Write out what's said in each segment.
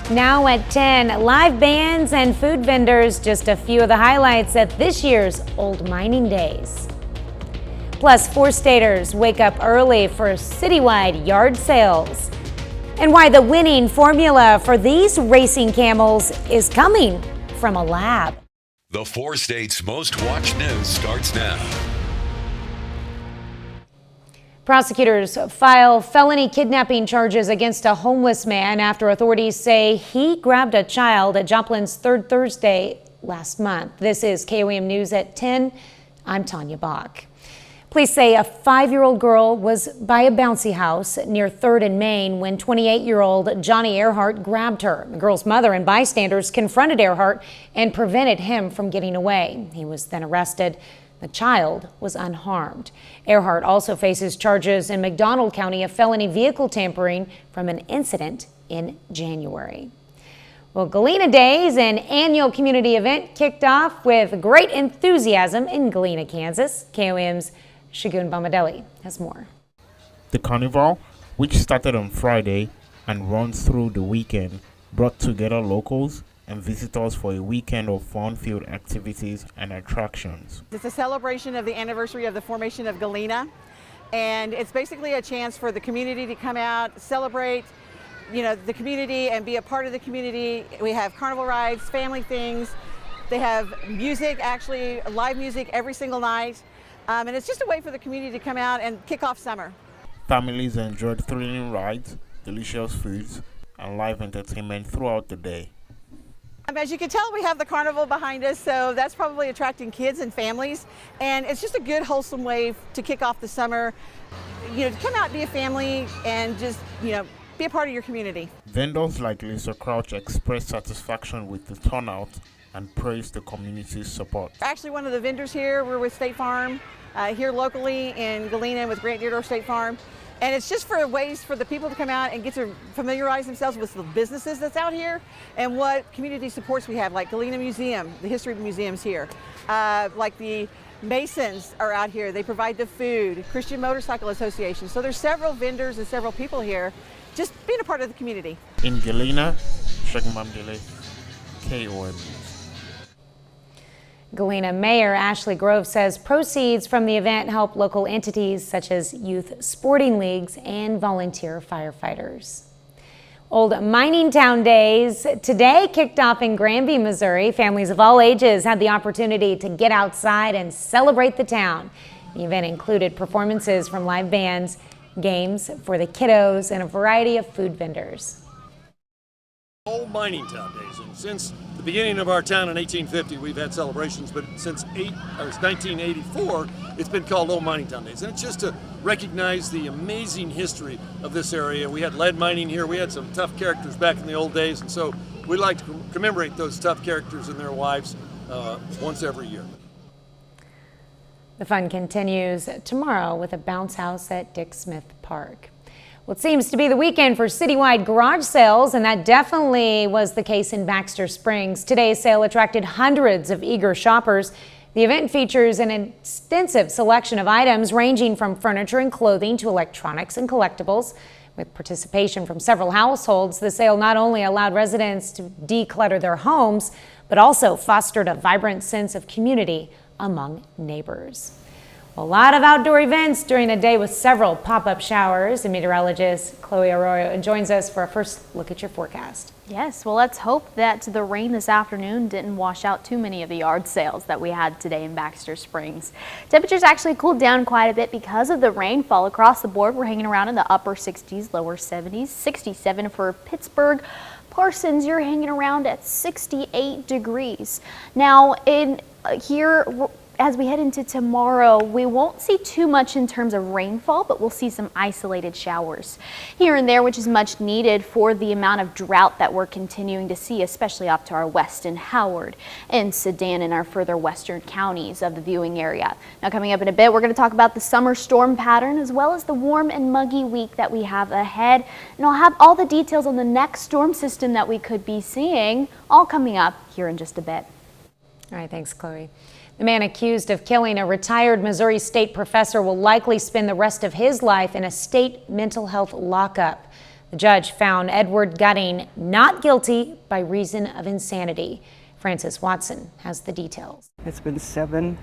Now at 10, live bands and food vendors, just a few of the highlights at this year's Old Mining Days. Plus, four-staters wake up early for citywide yard sales. And why the winning formula for these racing camels is coming from a lab. The four states' most watched news starts now. Prosecutors file felony kidnapping charges against a homeless man after authorities say he grabbed a child at Joplin's Third Thursday last month. This is KOAM News at 10. I'm Tanya Bach. Police say a 5-year-old girl was by a bouncy house near 3rd and Main when 28-year-old Johnny Earhart grabbed her. The girl's mother and bystanders confronted Earhart and prevented him from getting away. He was then arrested. The child was unharmed. Earhart also faces charges in McDonald County of felony vehicle tampering from an incident in January. Well, Galena Days, an annual community event, kicked off with great enthusiasm in Galena, Kansas. KOAM's Shagun Bomadelli has more. The carnival, which started on Friday and runs through the weekend, brought together locals and visitors for a weekend of fun-filled activities and attractions. It's a celebration of the anniversary of the formation of Galena, and it's basically a chance for the community to come out, celebrate, the community and be a part of the community. We have carnival rides, family things. They have music, actually live music every single night, and it's just a way for the community to come out and kick off summer. Families enjoyed thrilling rides, delicious foods, and live entertainment throughout the day. As you can tell, we have the carnival behind us, so that's probably attracting kids and families. And it's just a good, wholesome way to kick off the summer. To come out and be a family and just, be a part of your community. Vendors like Lisa Crouch expressed satisfaction with the turnout and praised the community's support. Actually, one of the vendors here, we're with State Farm, here locally in Galena with Grant Deardorff State Farm. And it's just for ways for the people to come out and get to familiarize themselves with the businesses that's out here and what community supports we have, like Galena Museum, the history of the museums here. Like the Masons are out here, they provide the food, Christian Motorcycle Association. So there's several vendors and several people here just being a part of the community. In Galena, Shagun Bomadelli, KOAM News. Galena Mayor Ashley Grove says proceeds from the event help local entities such as youth sporting leagues and volunteer firefighters. Old Mining Town Days today kicked off in Granby, Missouri. Families of all ages had the opportunity to get outside and celebrate the town. The event included performances from live bands, games for the kiddos, and a variety of food vendors. Old Mining Town Days, and since the beginning of our town in 1850 we've had celebrations, but since 1984 it's been called Old Mining Town Days, and it's just to recognize the amazing history of this area. We had lead mining here, we had some tough characters back in the old days, and so we like to commemorate those tough characters and their wives once every year. The fun continues tomorrow with a bounce house at Dick Smith Park. Well, it seems to be the weekend for citywide garage sales, and that definitely was the case in Baxter Springs. Today's sale attracted hundreds of eager shoppers. The event features an extensive selection of items ranging from furniture and clothing to electronics and collectibles. With participation from several households, the sale not only allowed residents to declutter their homes, but also fostered a vibrant sense of community among neighbors. A lot of outdoor events during a day with several pop-up showers. And meteorologist Chloe Arroyo joins us for a first look at your forecast. Yes, well, let's hope that the rain this afternoon didn't wash out too many of the yard sales that we had today in Baxter Springs. Temperatures actually cooled down quite a bit because of the rainfall across the board. We're hanging around in the upper 60s, lower 70s, 67 for Pittsburgh. Parsons, you're hanging around at 68 degrees. Now, here, as we head into tomorrow, we won't see too much in terms of rainfall, but we'll see some isolated showers here and there, which is much needed for the amount of drought that we're continuing to see, especially up to our west in Howard and Sedan and our further western counties of the viewing area. Now, coming up in a bit, we're going to talk about the summer storm pattern as well as the warm and muggy week that we have ahead. And I'll have all the details on the next storm system that we could be seeing, all coming up here in just a bit. All right, thanks, Chloe. The man accused of killing a retired Missouri State professor will likely spend the rest of his life in a state mental health lockup. The judge found Edward Gutting not guilty by reason of insanity. Francis Watson has the details. It's been 7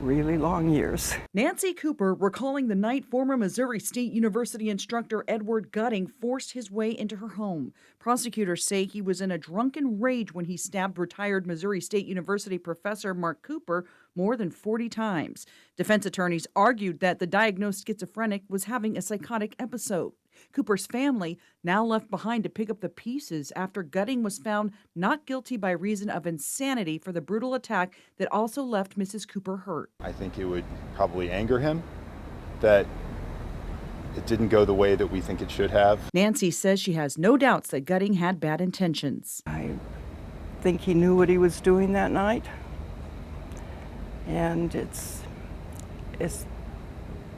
really long years. Nancy Cooper recalling the night former Missouri State University instructor Edward Gutting forced his way into her home. Prosecutors say he was in a drunken rage when he stabbed retired Missouri State University professor Mark Cooper more than 40 times. Defense attorneys argued that the diagnosed schizophrenic was having a psychotic episode. Cooper's family now left behind to pick up the pieces after Gutting was found not guilty by reason of insanity for the brutal attack that also left Mrs. Cooper hurt. I think it would probably anger him that it didn't go the way that we think it should have. Nancy says she has no doubts that Gutting had bad intentions. I think he knew what he was doing that night, and it's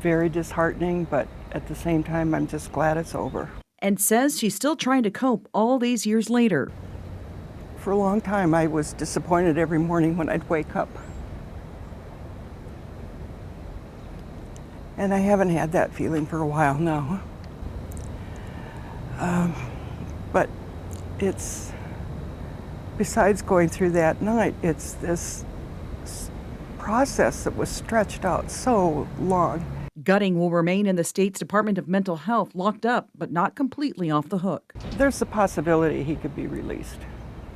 very disheartening, but at the same time, I'm just glad it's over. And says she's still trying to cope all these years later. For a long time, I was disappointed every morning when I'd wake up. And I haven't had that feeling for a while now. But it's, besides going through that night, it's this process that was stretched out so long. Gutting will remain in the state's Department of Mental Health, locked up, but not completely off the hook. There's the possibility he could be released.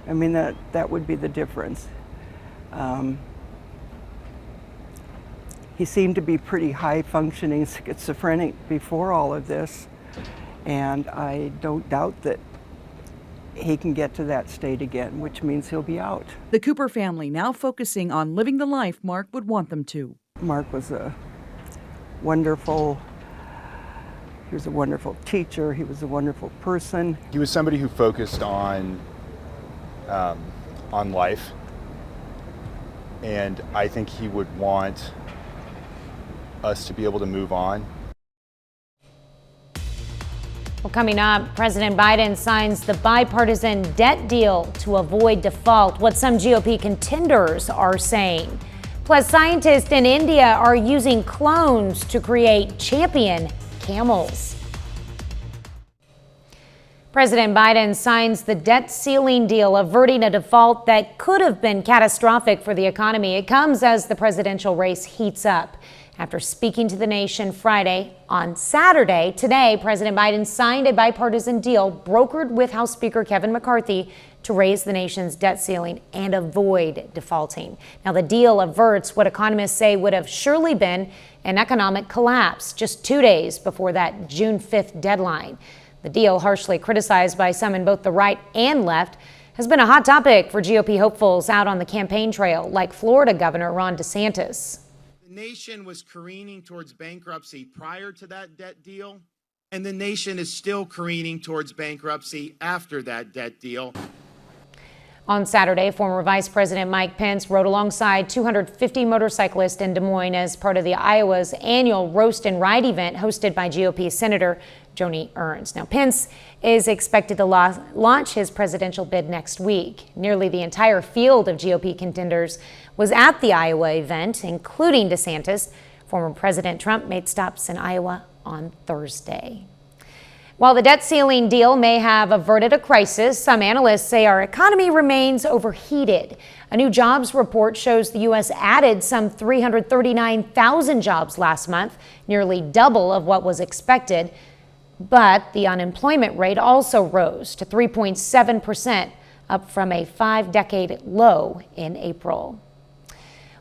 I mean, that would be the difference. He seemed to be pretty high-functioning schizophrenic before all of this, and I don't doubt that he can get to that state again, which means he'll be out. The Cooper family now focusing on living the life Mark would want them to. Mark was a wonderful teacher. He was a wonderful person. He was somebody who focused on life, and I think he would want us to be able to move on. Well, coming up, President Biden signs the bipartisan debt deal to avoid default, what some GOP contenders are saying. Plus, scientists in India are using clones to create champion camels. President Biden signs the debt ceiling deal, averting a default that could have been catastrophic for the economy. It comes as the presidential race heats up. After speaking to the nation Friday, on Saturday, today, President Biden signed a bipartisan deal brokered with House Speaker Kevin McCarthy to raise the nation's debt ceiling and avoid defaulting. Now, the deal averts what economists say would have surely been an economic collapse just 2 days before that June 5th deadline. The deal, harshly criticized by some in both the right and left, has been a hot topic for GOP hopefuls out on the campaign trail, like Florida Governor Ron DeSantis. The nation was careening towards bankruptcy prior to that debt deal, and the nation is still careening towards bankruptcy after that debt deal. On Saturday, former Vice President Mike Pence rode alongside 250 motorcyclists in Des Moines as part of the Iowa's annual Roast and Ride event hosted by GOP Senator Joni Ernst. Now, Pence is expected to launch his presidential bid next week. Nearly the entire field of GOP contenders was at the Iowa event, including DeSantis. Former President Trump made stops in Iowa on Thursday. While the debt ceiling deal may have averted a crisis, some analysts say our economy remains overheated. A new jobs report shows the U.S. added some 339,000 jobs last month, nearly double of what was expected. But the unemployment rate also rose to 3.7%, up from a 5-decade low in April.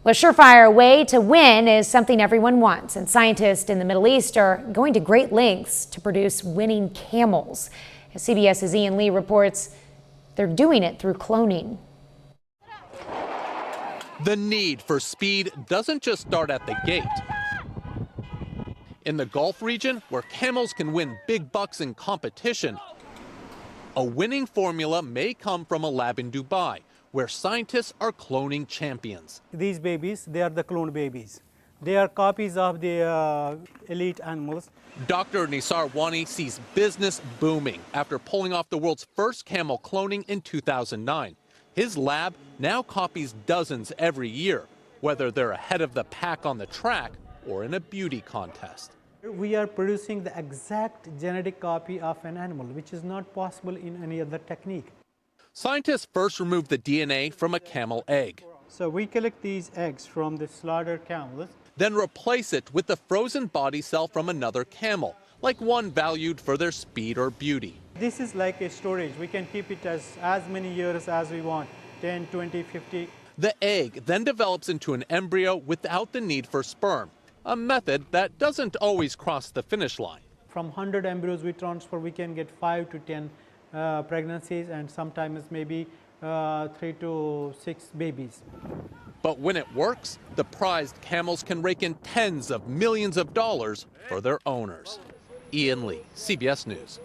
Well, a surefire way to win is something everyone wants, and scientists in the Middle East are going to great lengths to produce winning camels. As CBS's Ian Lee reports, they're doing it through cloning. The need for speed doesn't just start at the gate. In the Gulf region, where camels can win big bucks in competition, a winning formula may come from a lab in Dubai, where scientists are cloning champions. These babies, they are the cloned babies. They are copies of the elite animals. Dr. Nisar Wani sees business booming after pulling off the world's first camel cloning in 2009. His lab now copies dozens every year, whether they're ahead of the pack on the track or in a beauty contest. We are producing the exact genetic copy of an animal, which is not possible in any other technique. Scientists first removed the DNA from a camel egg, So we collect these eggs from the slaughtered camels. then replace it with the frozen body cell from another camel, like one valued for their speed or beauty. This is like a storage. We can keep it as many years as we want, 10, 20, 50. The egg then develops into an embryo without the need for sperm, a method that doesn't always cross the finish line. From 100 embryos we transfer, we can get 5 to 10 pregnancies and sometimes maybe 3 to 6 babies. But when it works, the prized camels can rake in tens of millions of dollars for their owners. Ian Lee, CBS News.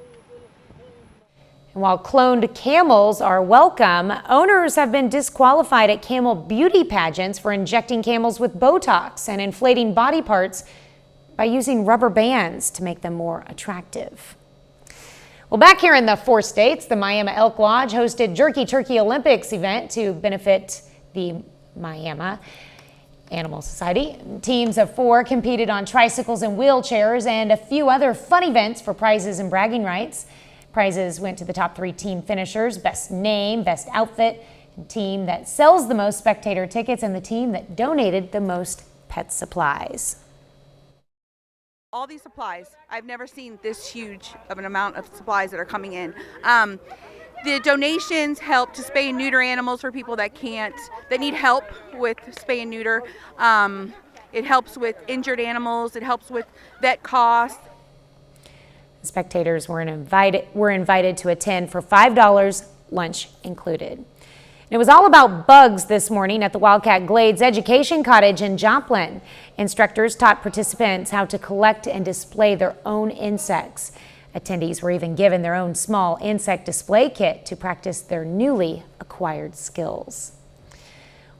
And while cloned camels are welcome, owners have been disqualified at camel beauty pageants for injecting camels with Botox and inflating body parts by using rubber bands to make them more attractive. Well, back here in the 4 states, the Miami Elk Lodge hosted Jerky Turkey Olympics event to benefit the Miami Animal Society. Teams of 4 competed on tricycles and wheelchairs and a few other fun events for prizes and bragging rights. Prizes went to the top 3 team finishers: best name, best outfit, team that sells the most spectator tickets, and the team that donated the most pet supplies. All these supplies, I've never seen this huge of an amount of supplies that are coming in. The donations help to spay and neuter animals for people that need help with spay and neuter. It helps with injured animals. It helps with vet costs. Spectators were invited to attend for $5, lunch included. It was all about bugs this morning at the Wildcat Glades Education Cottage in Joplin. Instructors taught participants how to collect and display their own insects. Attendees were even given their own small insect display kit to practice their newly acquired skills.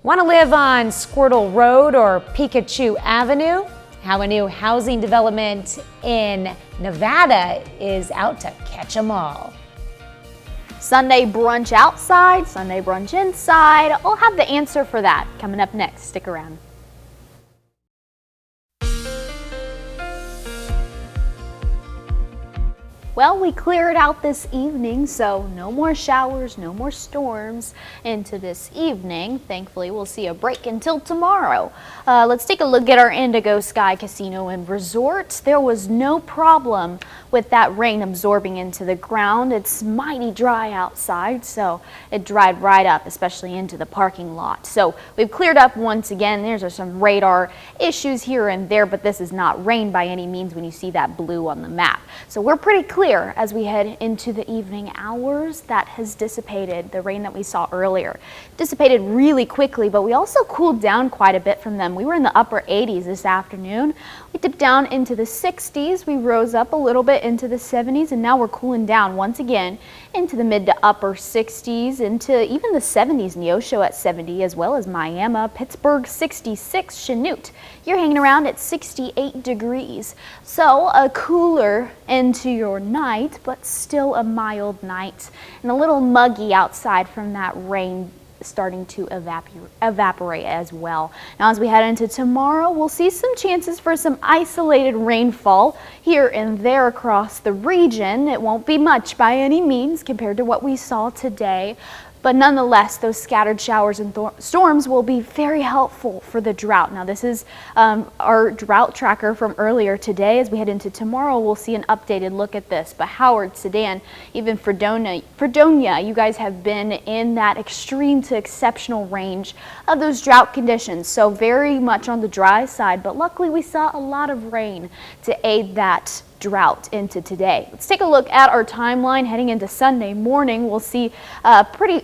Want to live on Squirtle Road or Pikachu Avenue? How a new housing development in Nevada is out to catch 'em all. Sunday brunch outside, Sunday brunch inside. I'll have the answer for that coming up next. Stick around. Well, we cleared out this evening, so no more showers, no more storms into this evening. Thankfully, we'll see a break until tomorrow. Let's take a look at our Indigo Sky Casino and Resort. There was no problem with that rain absorbing into the ground. It's mighty dry outside, so it dried right up, especially into the parking lot. So we've cleared up once again. There's some radar issues here and there, but this is not rain by any means when you see that blue on the map. So we're pretty clear as we head into the evening hours. That has dissipated. The rain that we saw earlier dissipated really quickly, but we also cooled down quite a bit from them. We were in the upper 80s this afternoon. We dipped down into the 60s. We rose up a little bit into the 70s, and now we're cooling down once again into the mid to upper 60s, into even the 70s. Neosho at 70, as well as Miami, Pittsburgh 66, Chanute. You're hanging around at 68 degrees. So a cooler into your night, but still a mild night, and a little muggy outside from that rain starting to evaporate as well. Now, as we head into tomorrow, we'll see some chances for some isolated rainfall here and there across the region. It won't be much by any means compared to what we saw today, but nonetheless, those scattered showers and storms will be very helpful for the drought. Now, this is our drought tracker from earlier today. As we head into tomorrow, we'll see an updated look at this. But Howard, Sedan, even Fredonia, you guys have been in that extreme to exceptional range of those drought conditions. So very much on the dry side, but luckily we saw a lot of rain to aid that drought into today. Let's take a look at our timeline heading into Sunday morning. We'll see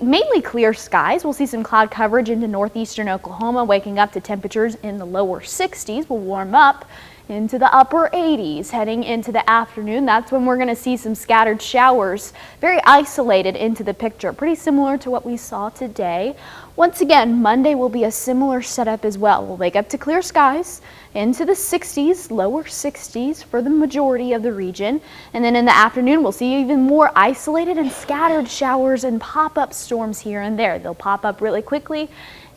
mainly clear skies. We'll see some cloud coverage into northeastern Oklahoma, waking up to temperatures in the lower 60s. We'll warm up into the upper 80s heading into the afternoon. That's when we're going to see some scattered showers, very isolated into the picture, pretty similar to what we saw today. Once again, Monday will be a similar setup as well. We'll wake up to clear skies into the 60s, lower 60s for the majority of the region. And then in the afternoon, we'll see even more isolated and scattered showers and pop-up storms here and there. They'll pop up really quickly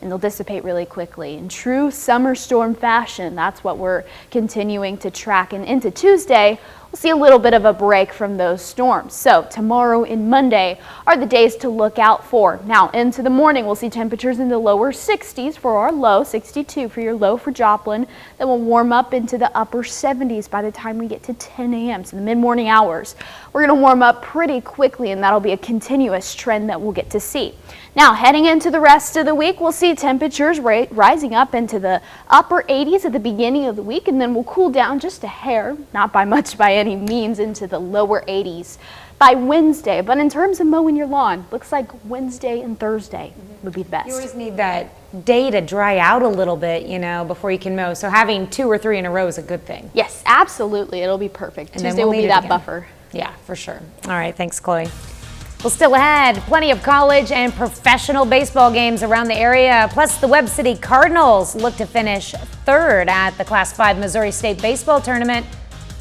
and they'll dissipate really quickly. In true summer storm fashion, that's what we're continuing to track. And into Tuesday, we'll see a little bit of a break from those storms. So tomorrow and Monday are the days to look out for. Now into the morning, we'll see temperatures in the lower 60s for our low, 62 for your low for Joplin. Then we'll warm up into the upper 70s by the time we get to 10 a.m. So the mid-morning hours, we're going to warm up pretty quickly, and that'll be a continuous trend that we'll get to see. Now heading into the rest of the week, we'll see temperatures rising up into the upper 80s at the beginning of the week, and then we'll cool down just a hair, not by much by any means, into the lower 80s by Wednesday. But in terms of mowing your lawn, looks like Wednesday and Thursday would be the best. You always need that day to dry out a little bit, before you can mow. So having 2 or 3 in a row is a good thing. Yes, absolutely. It'll be perfect. And Tuesday then will we'll be need it that again. buffer. Yeah, for sure. All right, thanks, Chloe. Well, still ahead, plenty of college and professional baseball games around the area. Plus, the Webb City Cardinals look to finish 3rd at the Class 5 Missouri State Baseball Tournament.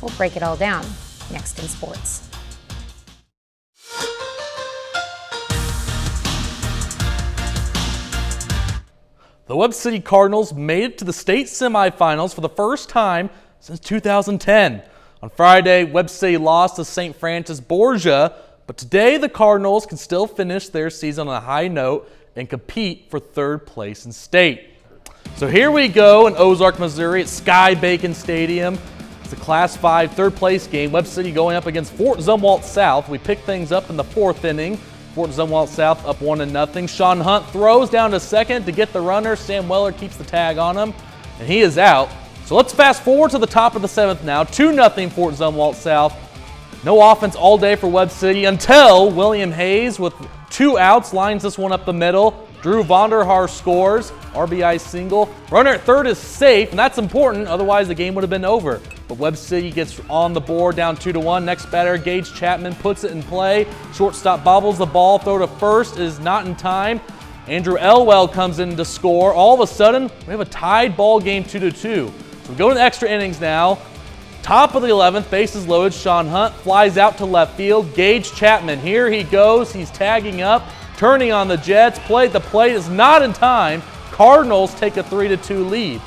We'll break it all down next in sports. The Webb City Cardinals made it to the state semifinals for the first time since 2010. On Friday, Webb City lost to St. Francis Borgia, but today the Cardinals can still finish their season on a high note and compete for 3rd place in state. So here we go in Ozark, Missouri at Sky Bacon Stadium. It's a Class 5 3rd place game. Webb City going up against Fort Zumwalt South. We pick things up in the 4th inning. Fort Zumwalt South up 1-0. Sean Hunt throws down to second to get the runner. Sam Weller keeps the tag on him, and he is out. So let's fast forward to the top of the 7th now. 2-0 Fort Zumwalt South. No offense all day for Webb City until William Hayes with 2 outs lines this one up the middle. Drew Vonderhaar scores, RBI single. Runner at 3rd is safe, and that's important, otherwise the game would have been over. But Webb City gets on the board down 2-1. Next batter, Gage Chapman, puts it in play. Shortstop bobbles the ball, throw to first is not in time. Andrew Elwell comes in to score. All of a sudden, we have a tied ball game 2-2. So we go to extra innings now. Top of the 11th, bases loaded. Sean Hunt flies out to left field. Gage Chapman, here he goes. He's tagging up, turning on the Jets. Play at the plate is not in time. Cardinals take a 3-2 lead.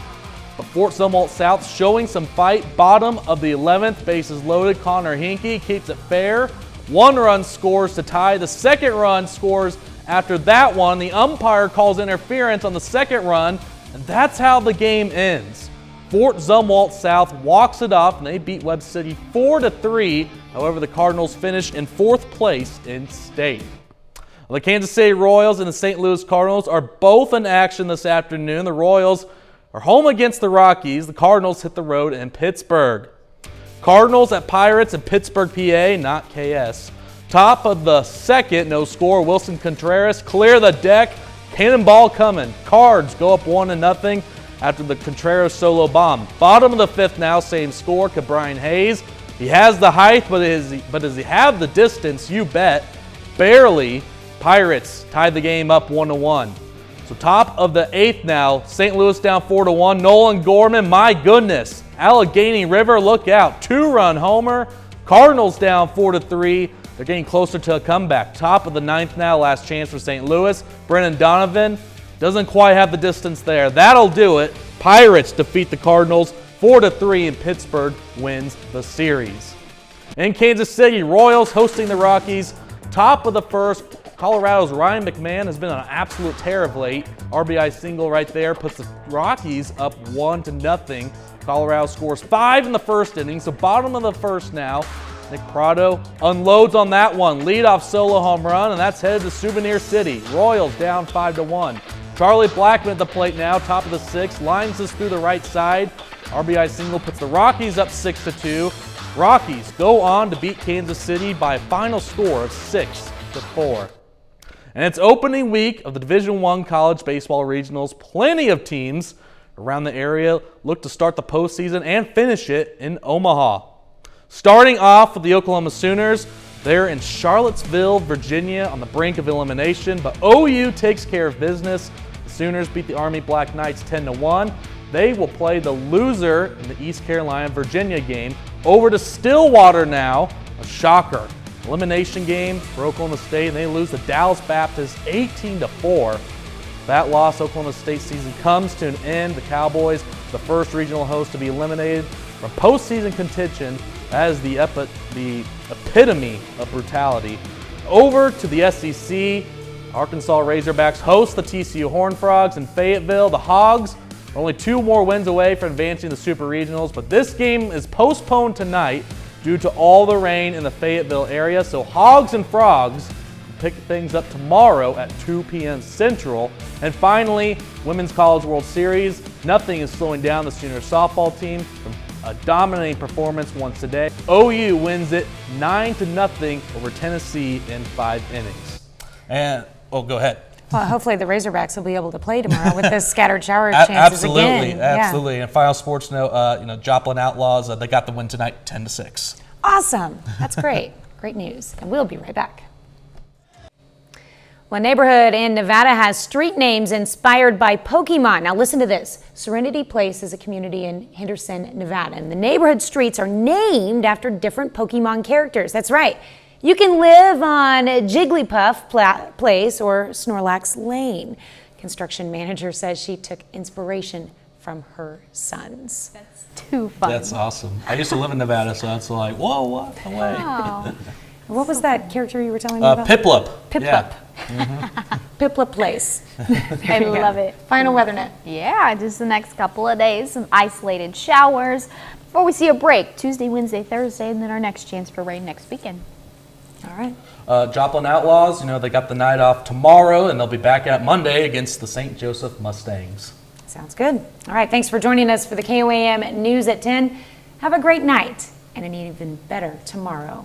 But Fort Zumwalt South showing some fight. Bottom of the 11th, bases loaded. Connor Hinkey keeps it fair. 1 run scores to tie. The 2nd run scores after that one. The umpire calls interference on the 2nd run, and that's how the game ends. Fort Zumwalt South walks it off, and they beat Webb City 4-3. However, the Cardinals finished in 4th place in state. The Kansas City Royals and the St. Louis Cardinals are both in action this afternoon. The Royals are home against the Rockies. The Cardinals hit the road in Pittsburgh. Cardinals at Pirates in Pittsburgh, PA, not KS. Top of the 2nd, no score. Wilson Contreras clear the deck. Cannonball coming. Cards go up 1-0 after the Contreras solo bomb. Bottom of the 5th now, same score. Brian Hayes. He has the height, but does he have the distance? You bet. Barely. Pirates tied the game up 1-1. So top of the 8th now, St. Louis down 4-1. Nolan Gorman, my goodness. Allegheny River, look out. 2-run homer. Cardinals down 4-3. They're getting closer to a comeback. Top of the 9th now, last chance for St. Louis. Brennan Donovan doesn't quite have the distance there. That'll do it. Pirates defeat the Cardinals 4-3, and Pittsburgh wins the series. In Kansas City, Royals hosting the Rockies. Top of the 1st, Colorado's Ryan McMahon has been on an absolute tear of late. RBI single right there puts the Rockies up 1-0. Colorado scores 5 in the 1st inning, so bottom of the 1st now. Nick Prado unloads on that one. Leadoff solo home run, and that's headed to Souvenir City. Royals down 5-1. Charlie Blackman at the plate now, top of the 6th, lines this through the right side. RBI single puts the Rockies up 6-2. Rockies go on to beat Kansas City by a final score of 6-4. And it's opening week of the Division I College Baseball Regionals. Plenty of teams around the area look to start the postseason and finish it in Omaha. Starting off with the Oklahoma Sooners, they're in Charlottesville, Virginia on the brink of elimination, but OU takes care of business. The Sooners beat the Army Black Knights 10-1. They will play the loser in the East Carolina-Virginia game over to Stillwater now, a shocker. Elimination game for Oklahoma State, and they lose to Dallas Baptist 18-4. that loss, Oklahoma State season comes to an end. The Cowboys, the first regional host to be eliminated from postseason contention as the epitome of brutality. Over to the SEC, Arkansas Razorbacks host the TCU Horned Frogs in Fayetteville. The Hogs are only 2 more wins away from advancing to Super Regionals, but this game is postponed tonight due to all the rain in the Fayetteville area. So Hogs and Frogs pick things up tomorrow at 2 p.m. Central. And finally, Women's College World Series. Nothing is slowing down the senior softball team from a dominating performance once today. OU wins it 9-0 over Tennessee in 5 innings. And, go ahead. Well, hopefully the Razorbacks will be able to play tomorrow with this scattered shower chances again. Absolutely. And final sports note, Joplin Outlaws, they got the win tonight, 10-6. Awesome. That's great. Great news. And we'll be right back. Well, a neighborhood in Nevada has street names inspired by Pokemon. Now listen to this. Serenity Place is a community in Henderson, Nevada, and the neighborhood streets are named after different Pokemon characters. That's right. You can live on Jigglypuff Place or Snorlax Lane. Construction manager says she took inspiration from her sons. That's too fun. That's awesome. I used to live in Nevada, so it's like, whoa, what? No way. Wow. What was that character you were telling me about? Piplup. Piplup. Yeah. Piplup Place. I love it. Final weather net. Yeah, just the next couple of days, some isolated showers before we see a break Tuesday, Wednesday, Thursday, and then our next chance for rain next weekend. All right. Joplin Outlaws, they got the night off tomorrow, and they'll be back out Monday against the St. Joseph Mustangs. Sounds good. All right, thanks for joining us for the KOAM News at 10. Have a great night and an even better tomorrow.